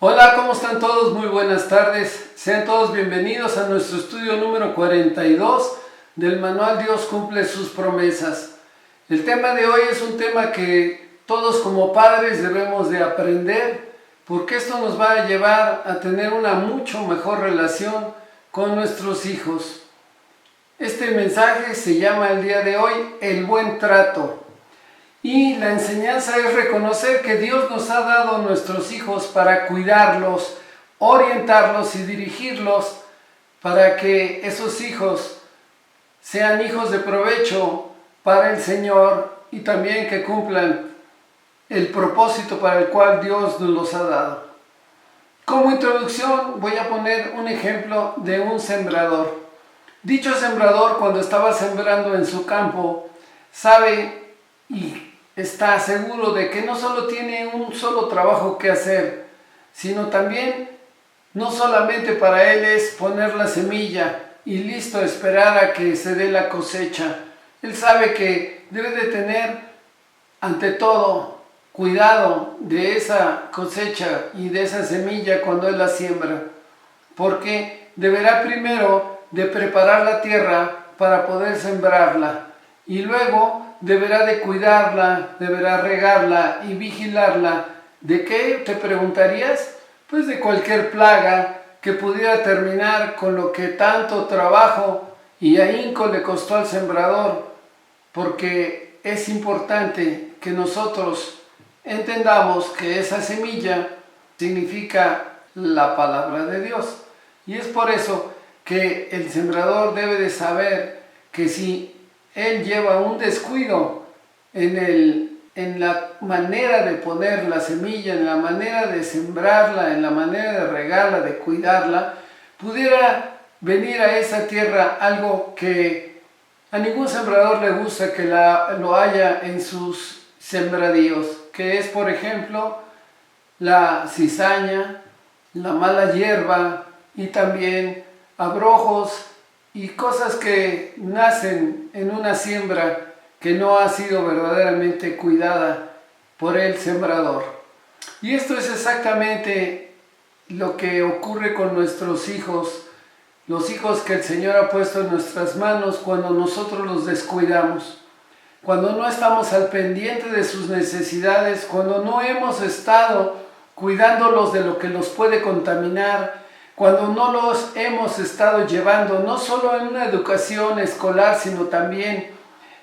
Hola, ¿cómo están todos? Muy buenas tardes. Sean todos bienvenidos a nuestro estudio número 42 del manual Dios cumple sus promesas. El tema de hoy es un tema que todos como padres debemos de aprender, porque esto nos va a llevar a tener una mucho mejor relación con nuestros hijos. Este mensaje se llama el día de hoy el buen trato. Y la enseñanza es reconocer que Dios nos ha dado a nuestros hijos para cuidarlos, orientarlos y dirigirlos para que esos hijos sean hijos de provecho para el Señor y también que cumplan el propósito para el cual Dios nos los ha dado. Como introducción voy a poner un ejemplo de un sembrador. Dicho sembrador, cuando estaba sembrando en su campo, sabe y está seguro de que no solo tiene un solo trabajo que hacer, sino también no solamente para él es poner la semilla y listo, esperar a que se dé la cosecha. Él sabe que debe de tener ante todo cuidado de esa cosecha y de esa semilla cuando él la siembra, porque deberá primero de preparar la tierra para poder sembrarla y luego deberá de cuidarla, deberá regarla y vigilarla. ¿De qué te preguntarías? Pues de cualquier plaga que pudiera terminar con lo que tanto trabajo y ahínco le costó al sembrador, porque es importante que nosotros entendamos que esa semilla significa la palabra de Dios. Y es por eso que el sembrador debe de saber que si él lleva un descuido en la manera de poner la semilla, en la manera de sembrarla, en la manera de regarla, de cuidarla, pudiera venir a esa tierra algo que a ningún sembrador le gusta que lo haya en sus sembradíos, que es, por ejemplo, la cizaña, la mala hierba y también abrojos y cosas que nacen en una siembra que no ha sido verdaderamente cuidada por el sembrador. Y esto es exactamente lo que ocurre con nuestros hijos, los hijos que el Señor ha puesto en nuestras manos cuando nosotros los descuidamos, cuando no estamos al pendiente de sus necesidades, cuando no hemos estado cuidándolos de lo que los puede contaminar, cuando no los hemos estado llevando no solo en una educación escolar, sino también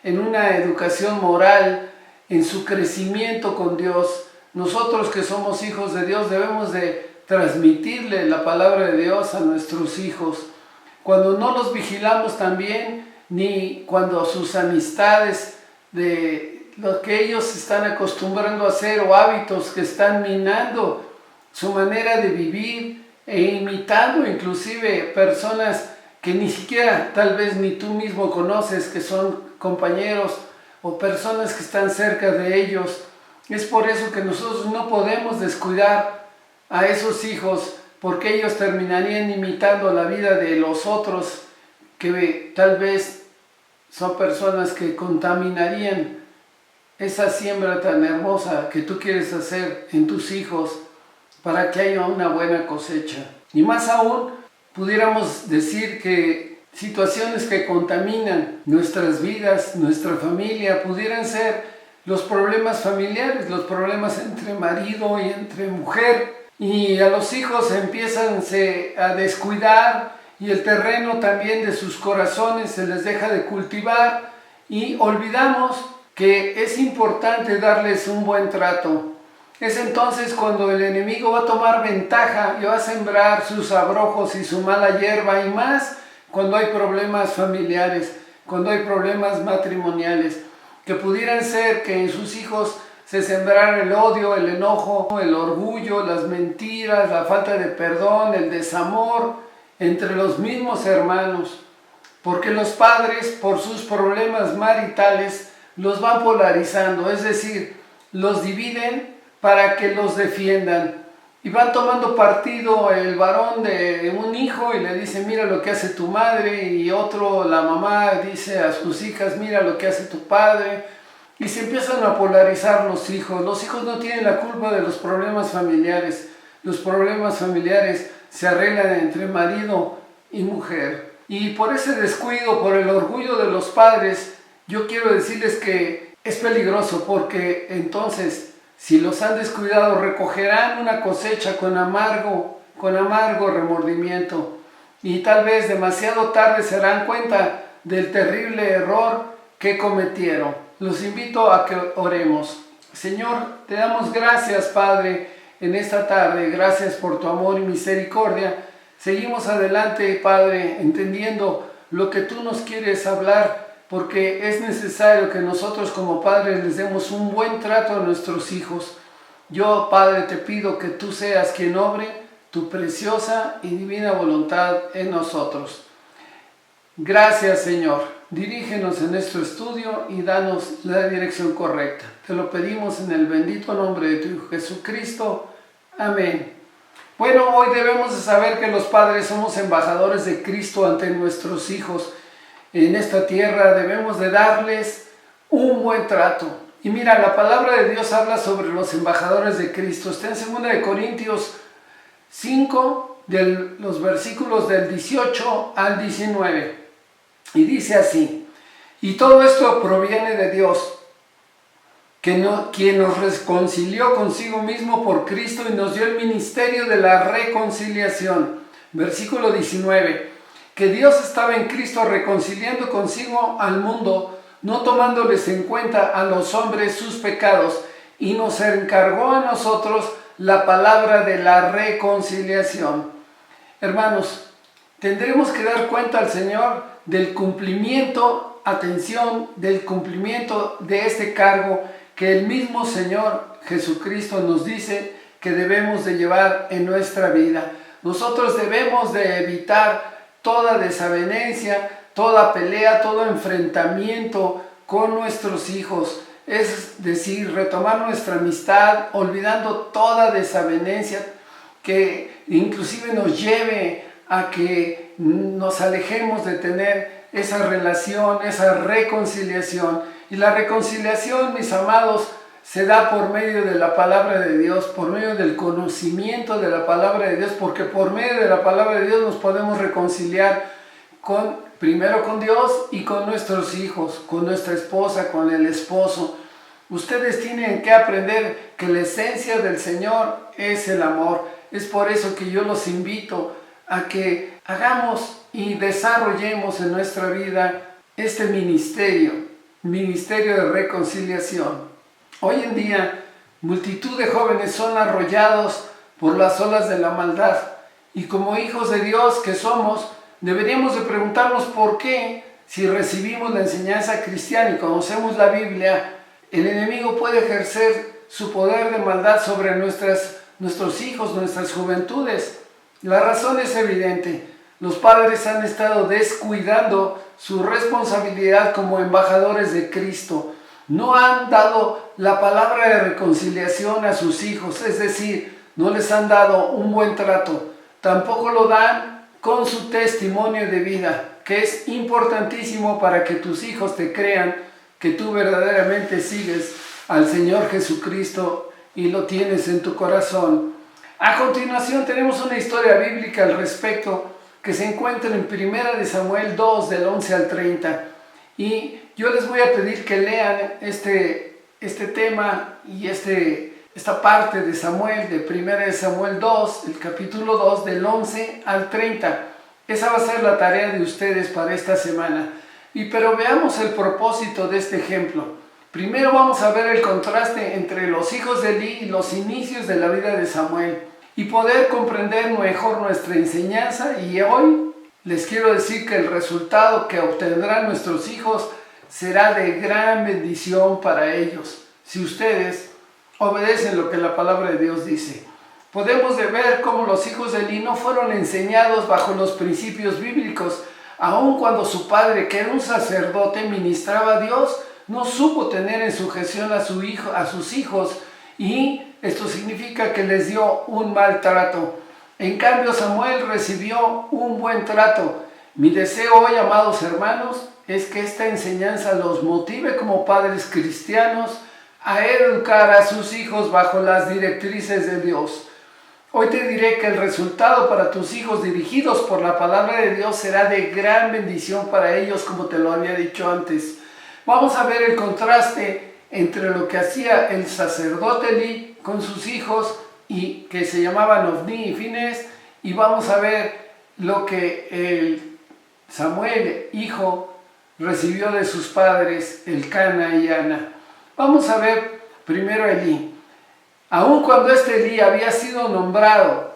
en una educación moral, en su crecimiento con Dios. Nosotros que somos hijos de Dios debemos de transmitirle la palabra de Dios a nuestros hijos. Cuando no los vigilamos también, ni cuando sus amistades de lo que ellos están acostumbrando a hacer o hábitos que están minando su manera de vivir, e imitando inclusive personas que ni siquiera tal vez ni tú mismo conoces, que son compañeros o personas que están cerca de ellos. Es por eso que nosotros no podemos descuidar a esos hijos, porque ellos terminarían imitando la vida de los otros, que tal vez son personas que contaminarían esa siembra tan hermosa que tú quieres hacer en tus hijos, para que haya una buena cosecha. Y más aún, pudiéramos decir que situaciones que contaminan nuestras vidas, nuestra familia, pudieran ser los problemas familiares, los problemas entre marido y entre mujer, y a los hijos empiezan a descuidar y el terreno también de sus corazones se les deja de cultivar y olvidamos que es importante darles un buen trato. Es entonces cuando el enemigo va a tomar ventaja y va a sembrar sus abrojos y su mala hierba, y más cuando hay problemas familiares, cuando hay problemas matrimoniales, que pudieran ser que en sus hijos se sembrara el odio, el enojo, el orgullo, las mentiras, la falta de perdón, el desamor entre los mismos hermanos, porque los padres por sus problemas maritales los van polarizando, es decir, los dividen para que los defiendan. Y van tomando partido el varón de un hijo y le dice, mira lo que hace tu madre, y otro, la mamá, dice a sus hijas, mira lo que hace tu padre. Y se empiezan a polarizar los hijos. Los hijos no tienen la culpa de los problemas familiares. los problemas familiares se arreglan entre marido y mujer. Y por ese descuido, por el orgullo de los padres, yo quiero decirles que es peligroso, porque entonces, si los han descuidado, recogerán una cosecha con amargo remordimiento. Y tal vez demasiado tarde se darán cuenta del terrible error que cometieron. Los invito a que oremos. Señor, te damos gracias, Padre, en esta tarde. Gracias por tu amor y misericordia. Seguimos adelante, Padre, entendiendo lo que tú nos quieres hablar, porque es necesario que nosotros como padres les demos un buen trato a nuestros hijos. Yo, Padre, te pido que tú seas quien obre tu preciosa y divina voluntad en nosotros. Gracias, Señor. Dirígenos en nuestro estudio y danos la dirección correcta. Te lo pedimos en el bendito nombre de tu Hijo Jesucristo. Amén. Bueno, hoy debemos de saber que los padres somos embajadores de Cristo ante nuestros hijos. En esta tierra debemos de darles un buen trato. Y mira, la palabra de Dios habla sobre los embajadores de Cristo. Está en 2 Corintios 5, de los versículos del 18 al 19. Y dice así: y todo esto proviene de Dios, quien nos reconcilió consigo mismo por Cristo y nos dio el ministerio de la reconciliación. Versículo 19. Que Dios estaba en Cristo reconciliando consigo al mundo, no tomándoles en cuenta a los hombres sus pecados, y nos encargó a nosotros la palabra de la reconciliación. Hermanos, tendremos que dar cuenta al Señor del cumplimiento, del cumplimiento de este cargo que el mismo Señor Jesucristo nos dice que debemos de llevar en nuestra vida. Nosotros debemos de evitar toda desavenencia, toda pelea, todo enfrentamiento con nuestros hijos. Es decir, retomar nuestra amistad, olvidando toda desavenencia que inclusive nos lleve a que nos alejemos de tener esa relación, esa reconciliación. Y la reconciliación, mis amados, se da por medio de la palabra de Dios, por medio del conocimiento de la palabra de Dios, porque por medio de la palabra de Dios nos podemos reconciliar primero con Dios y con nuestros hijos, con nuestra esposa, con el esposo. Ustedes tienen que aprender que la esencia del Señor es el amor. Es por eso que yo los invito a que hagamos y desarrollemos en nuestra vida este ministerio de reconciliación. Hoy en día, multitud de jóvenes son arrollados por las olas de la maldad, y como hijos de Dios que somos, deberíamos de preguntarnos por qué, si recibimos la enseñanza cristiana y conocemos la Biblia, el enemigo puede ejercer su poder de maldad sobre nuestros hijos, nuestras juventudes. La razón es evidente. Los padres han estado descuidando su responsabilidad como embajadores de Cristo. No han dado la palabra de reconciliación a sus hijos, es decir, no les han dado un buen trato. Tampoco lo dan con su testimonio de vida, que es importantísimo para que tus hijos te crean que tú verdaderamente sigues al Señor Jesucristo y lo tienes en tu corazón. A continuación tenemos una historia bíblica al respecto que se encuentra en 1 Samuel 2, del 11 al 30. Y yo les voy a pedir que lean este tema y esta parte de Samuel, de 1 Samuel 2, el capítulo 2, del 11 al 30. Esa va a ser la tarea de ustedes para esta semana. Pero veamos el propósito de este ejemplo. Primero vamos a ver el contraste entre los hijos de Elí y los inicios de la vida de Samuel, y poder comprender mejor nuestra enseñanza. Y hoy les quiero decir que el resultado que obtendrán nuestros hijos será de gran bendición para ellos, si ustedes obedecen lo que la palabra de Dios dice. Podemos ver cómo los hijos de Elí no fueron enseñados bajo los principios bíblicos, aun cuando su padre, que era un sacerdote, ministraba a Dios, no supo tener en sujeción a sus hijos, y esto significa que les dio un mal trato. En cambio, Samuel recibió un buen trato. Mi deseo hoy, amados hermanos, es que esta enseñanza los motive como padres cristianos a educar a sus hijos bajo las directrices de Dios. Hoy te diré que el resultado para tus hijos dirigidos por la palabra de Dios será de gran bendición para ellos, como te lo había dicho antes. Vamos a ver el contraste entre lo que hacía el sacerdote Elí con sus hijos, y que se llamaban Ofni y Finés, y vamos a ver lo que el Samuel, hijo, recibió de sus padres, Elcana y Ana. Vamos a ver primero a Elí. Aun cuando este Elí había sido nombrado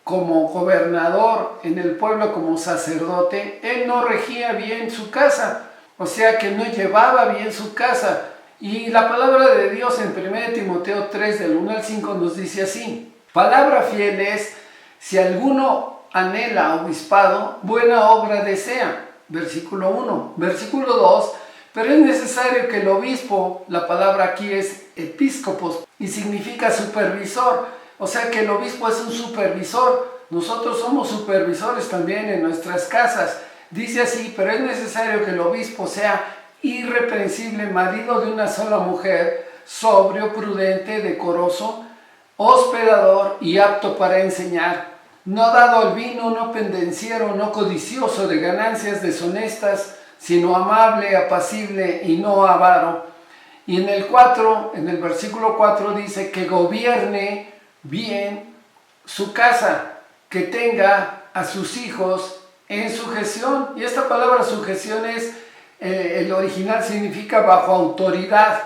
como gobernador en el pueblo, como sacerdote, él no regía bien su casa, o sea que no llevaba bien su casa. Y la palabra de Dios en 1 Timoteo 3, del 1 al 5, nos dice así: palabra fiel es, si alguno anhela obispado, buena obra desea. Versículo 1. Versículo 2. Pero es necesario que el obispo, la palabra aquí es episcopos y significa supervisor, o sea que el obispo es un supervisor. Nosotros somos supervisores también en nuestras casas. Dice así: pero es necesario que el obispo sea irreprensible, marido de una sola mujer, sobrio, prudente, decoroso, hospedador y apto para enseñar, no dado al vino, no pendenciero, no codicioso de ganancias deshonestas, sino amable, apacible y no avaro. Y en el versículo 4 dice que gobierne bien su casa, que tenga a sus hijos en sujeción. Y esta palabra sujeción es, el original significa bajo autoridad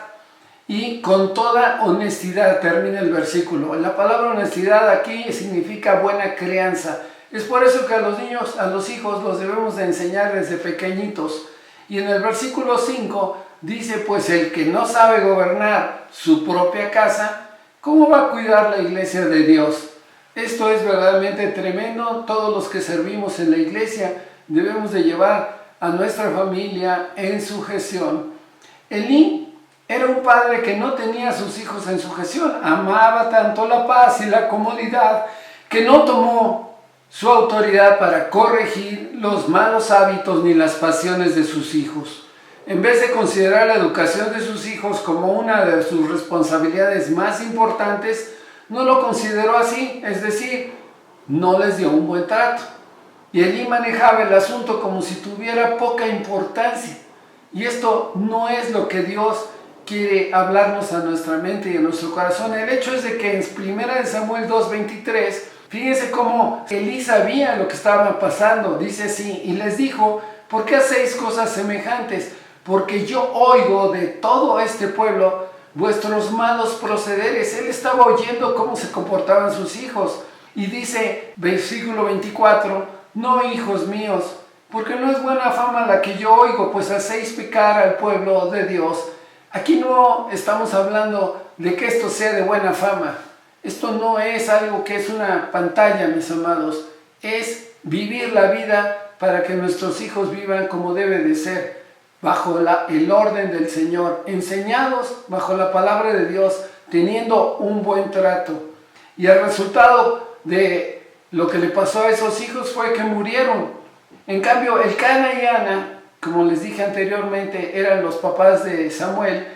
y con toda honestidad, termina el versículo. La palabra honestidad aquí significa buena crianza. Es por eso que a los niños, a los hijos, los debemos de enseñar desde pequeñitos. Y en el versículo 5 dice: pues el que no sabe gobernar su propia casa, ¿cómo va a cuidar la iglesia de Dios? Esto es verdaderamente tremendo. Todos los que servimos en la iglesia debemos de llevar a nuestra familia en sujeción. Elí era un padre que no tenía a sus hijos en sujeción. Amaba tanto la paz y la comodidad que no tomó su autoridad para corregir los malos hábitos ni las pasiones de sus hijos. En vez de considerar la educación de sus hijos como una de sus responsabilidades más importantes, no lo consideró así, es decir, no les dio un buen trato. Y Elí manejaba el asunto como si tuviera poca importancia. Y esto no es lo que Dios quiere hablarnos a nuestra mente y a nuestro corazón. El hecho es de que en 1 Samuel 2:23, fíjense cómo Elí sabía lo que estaba pasando. Dice así: y les dijo: ¿por qué hacéis cosas semejantes? Porque yo oigo de todo este pueblo vuestros malos procederes. Él estaba oyendo cómo se comportaban sus hijos. Y dice, versículo 24: no, hijos míos, porque no es buena fama la que yo oigo, pues hacéis pecar al pueblo de Dios. Aquí no estamos hablando de que esto sea de buena fama. Esto no es algo que es una pantalla, mis amados. Es vivir la vida para que nuestros hijos vivan como debe de ser, bajo el orden del Señor, enseñados bajo la palabra de Dios, teniendo un buen trato. Y el resultado de lo que le pasó a esos hijos fue que murieron. En cambio, Elcana y Ana, como les dije anteriormente, eran los papás de Samuel,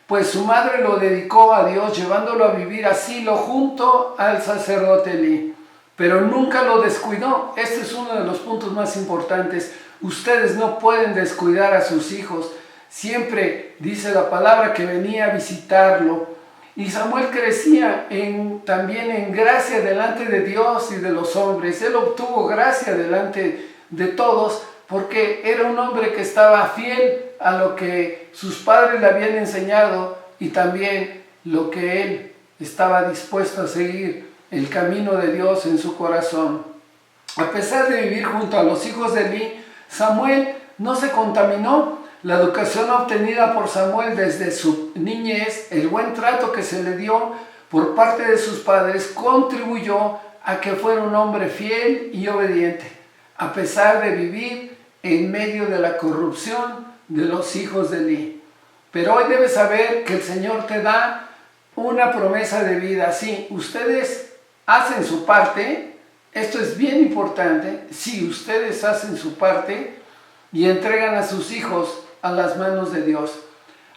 pues su madre lo dedicó a Dios, llevándolo a vivir asilo junto al sacerdote Elí. Pero nunca lo descuidó. Este es uno de los puntos más importantes. Ustedes no pueden descuidar a sus hijos. Siempre dice la palabra que venía a visitarlo. Y Samuel crecía también en gracia delante de Dios y de los hombres. Él obtuvo gracia delante de todos porque era un hombre que estaba fiel a lo que sus padres le habían enseñado y también lo que él estaba dispuesto a seguir, el camino de Dios en su corazón. A pesar de vivir junto a los hijos de Elí, Samuel no se contaminó. La educación obtenida por Samuel desde su niñez, el buen trato que se le dio por parte de sus padres, contribuyó a que fuera un hombre fiel y obediente, a pesar de vivir en medio de la corrupción de los hijos de Elí. Pero hoy debes saber que el Señor te da una promesa de vida. Sí, ustedes hacen su parte, esto es bien importante, si ustedes hacen su parte y entregan a sus hijos a las manos de Dios.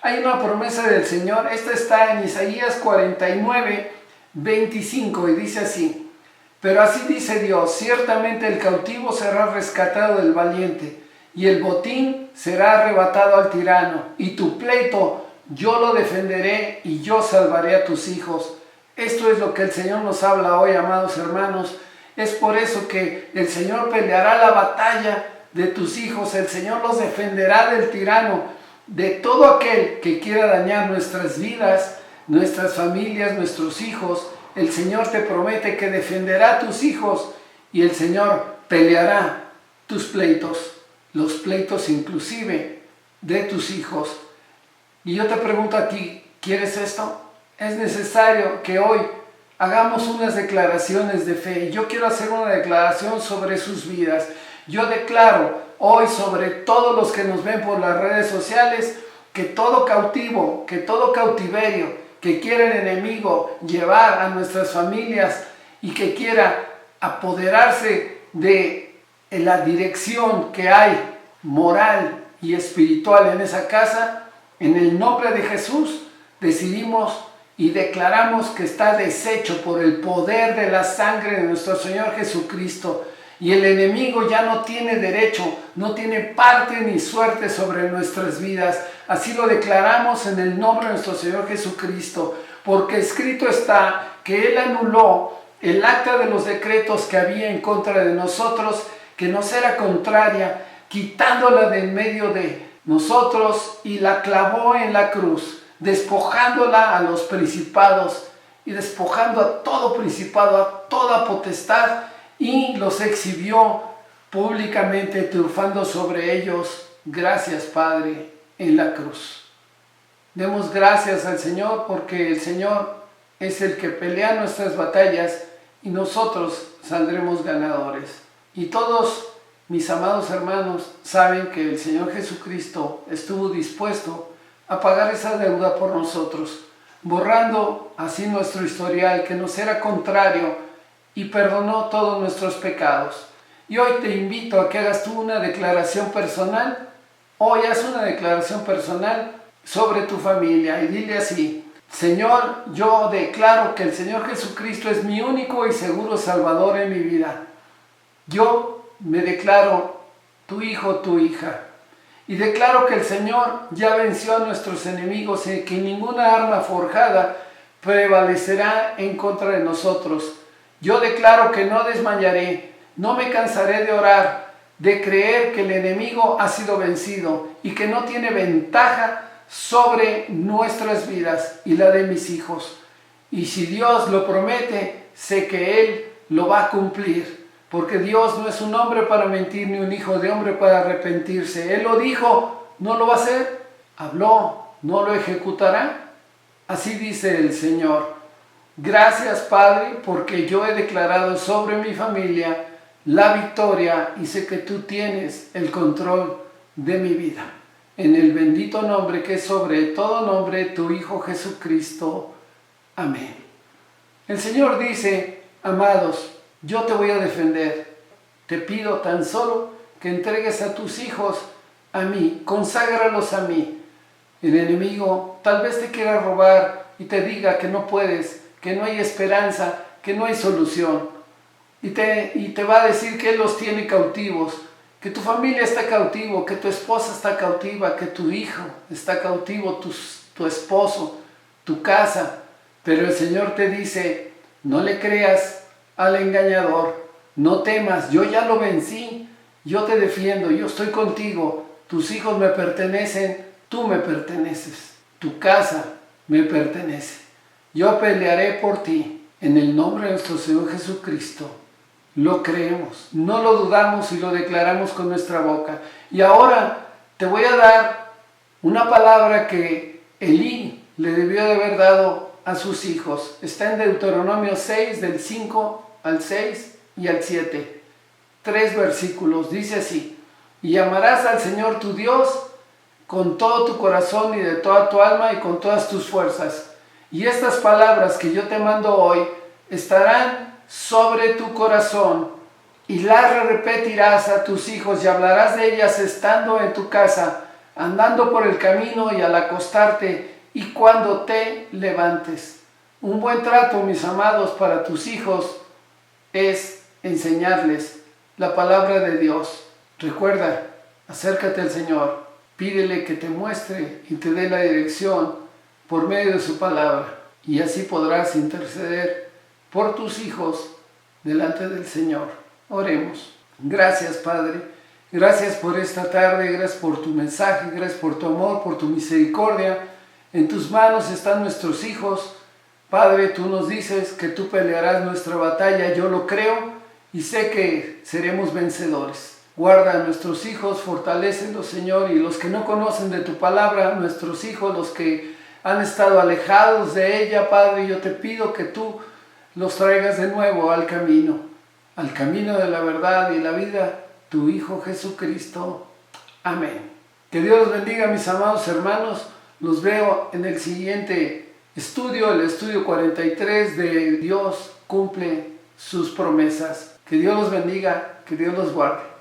Hay una promesa del Señor, esta está en Isaías 49:25 y dice así: Pero así dice Dios, ciertamente el cautivo será rescatado del valiente, y el botín será arrebatado al tirano, y tu pleito yo lo defenderé, y yo salvaré a tus hijos. Esto es lo que el Señor nos habla hoy, amados hermanos. Es por eso que el Señor peleará la batalla de tus hijos, el Señor los defenderá del tirano, de todo aquel que quiera dañar nuestras vidas, nuestras familias, nuestros hijos. El Señor te promete que defenderá a tus hijos y el Señor peleará tus pleitos, los pleitos inclusive de tus hijos. Y yo te pregunto a ti, ¿quieres esto? Es necesario que hoy hagamos unas declaraciones de fe. Yo quiero hacer una declaración sobre sus vidas. Yo declaro hoy sobre todos los que nos ven por las redes sociales que todo cautivo, que todo cautiverio que quiera el enemigo llevar a nuestras familias y que quiera apoderarse de la dirección que hay moral y espiritual en esa casa, en el nombre de Jesús decidimos y declaramos que está deshecho por el poder de la sangre de nuestro Señor Jesucristo. Y el enemigo ya no tiene derecho, no tiene parte ni suerte sobre nuestras vidas. Así lo declaramos en el nombre de nuestro Señor Jesucristo, porque escrito está que Él anuló el acta de los decretos que había en contra de nosotros, que nos era contraria, quitándola de en medio de nosotros y la clavó en la cruz, despojándola a los principados y despojando a todo principado, a toda potestad, y los exhibió públicamente, triunfando sobre ellos. Gracias, Padre, en la cruz. Demos gracias al Señor porque el Señor es el que pelea nuestras batallas y nosotros saldremos ganadores. Y todos mis amados hermanos saben que el Señor Jesucristo estuvo dispuesto a pagar esa deuda por nosotros, borrando así nuestro historial que nos era contrario, y perdonó todos nuestros pecados. Y hoy te invito a que hagas tú una declaración personal. Hoy haz una declaración personal sobre tu familia y dile así: Señor, yo declaro que el Señor Jesucristo es mi único y seguro Salvador en mi vida. Yo me declaro tu hijo, tu hija. Y declaro que el Señor ya venció a nuestros enemigos y que ninguna arma forjada prevalecerá en contra de nosotros. Yo declaro que no desmayaré, no me cansaré de orar, de creer que el enemigo ha sido vencido y que no tiene ventaja sobre nuestras vidas y la de mis hijos. Y si Dios lo promete, sé que Él lo va a cumplir, porque Dios no es un hombre para mentir ni un hijo de hombre para arrepentirse. Él lo dijo, ¿no lo va a hacer? Habló, ¿no lo ejecutará? Así dice el Señor. Gracias, Padre, porque yo he declarado sobre mi familia la victoria y sé que tú tienes el control de mi vida. En el bendito nombre que es sobre todo nombre, tu Hijo Jesucristo. Amén. El Señor dice: amados, yo te voy a defender. Te pido tan solo que entregues a tus hijos a mí, conságralos a mí. El enemigo tal vez te quiera robar y te diga que no puedes, que no hay esperanza, que no hay solución. Y te va a decir que Él los tiene cautivos, que tu familia está cautivo, que tu esposa está cautiva, que tu hijo está cautivo, tu esposo, tu casa. Pero el Señor te dice: no le creas al engañador, no temas, yo ya lo vencí, yo te defiendo, yo estoy contigo, tus hijos me pertenecen, tú me perteneces, tu casa me pertenece. Yo pelearé por ti en el nombre de nuestro Señor Jesucristo. Lo creemos, no lo dudamos y lo declaramos con nuestra boca. Y ahora te voy a dar una palabra que Elí le debió de haber dado a sus hijos. Está en Deuteronomio 6, del 5 al 6 y al 7. 3 versículos, dice así: y amarás al Señor tu Dios con todo tu corazón y de toda tu alma y con todas tus fuerzas. Y estas palabras que yo te mando hoy estarán sobre tu corazón y las repetirás a tus hijos y hablarás de ellas estando en tu casa, andando por el camino y al acostarte y cuando te levantes. Un buen trato, mis amados, para tus hijos es enseñarles la palabra de Dios. Recuerda, acércate al Señor, pídele que te muestre y te dé la dirección por medio de su palabra, y así podrás interceder por tus hijos delante del Señor. Oremos. Gracias, Padre. Gracias por esta tarde, gracias por tu mensaje, gracias por tu amor, por tu misericordia. En tus manos están nuestros hijos. Padre, tú nos dices que tú pelearás nuestra batalla. Yo lo creo y sé que seremos vencedores. Guarda a nuestros hijos, fortalécelos, Señor, y los que no conocen de tu palabra, nuestros hijos, los que han estado alejados de ella, Padre, yo te pido que tú los traigas de nuevo al camino de la verdad y la vida, tu Hijo Jesucristo. Amén. Que Dios los bendiga, mis amados hermanos. Los veo en el siguiente estudio, el estudio 43 de Dios cumple sus promesas. Que Dios los bendiga, que Dios los guarde.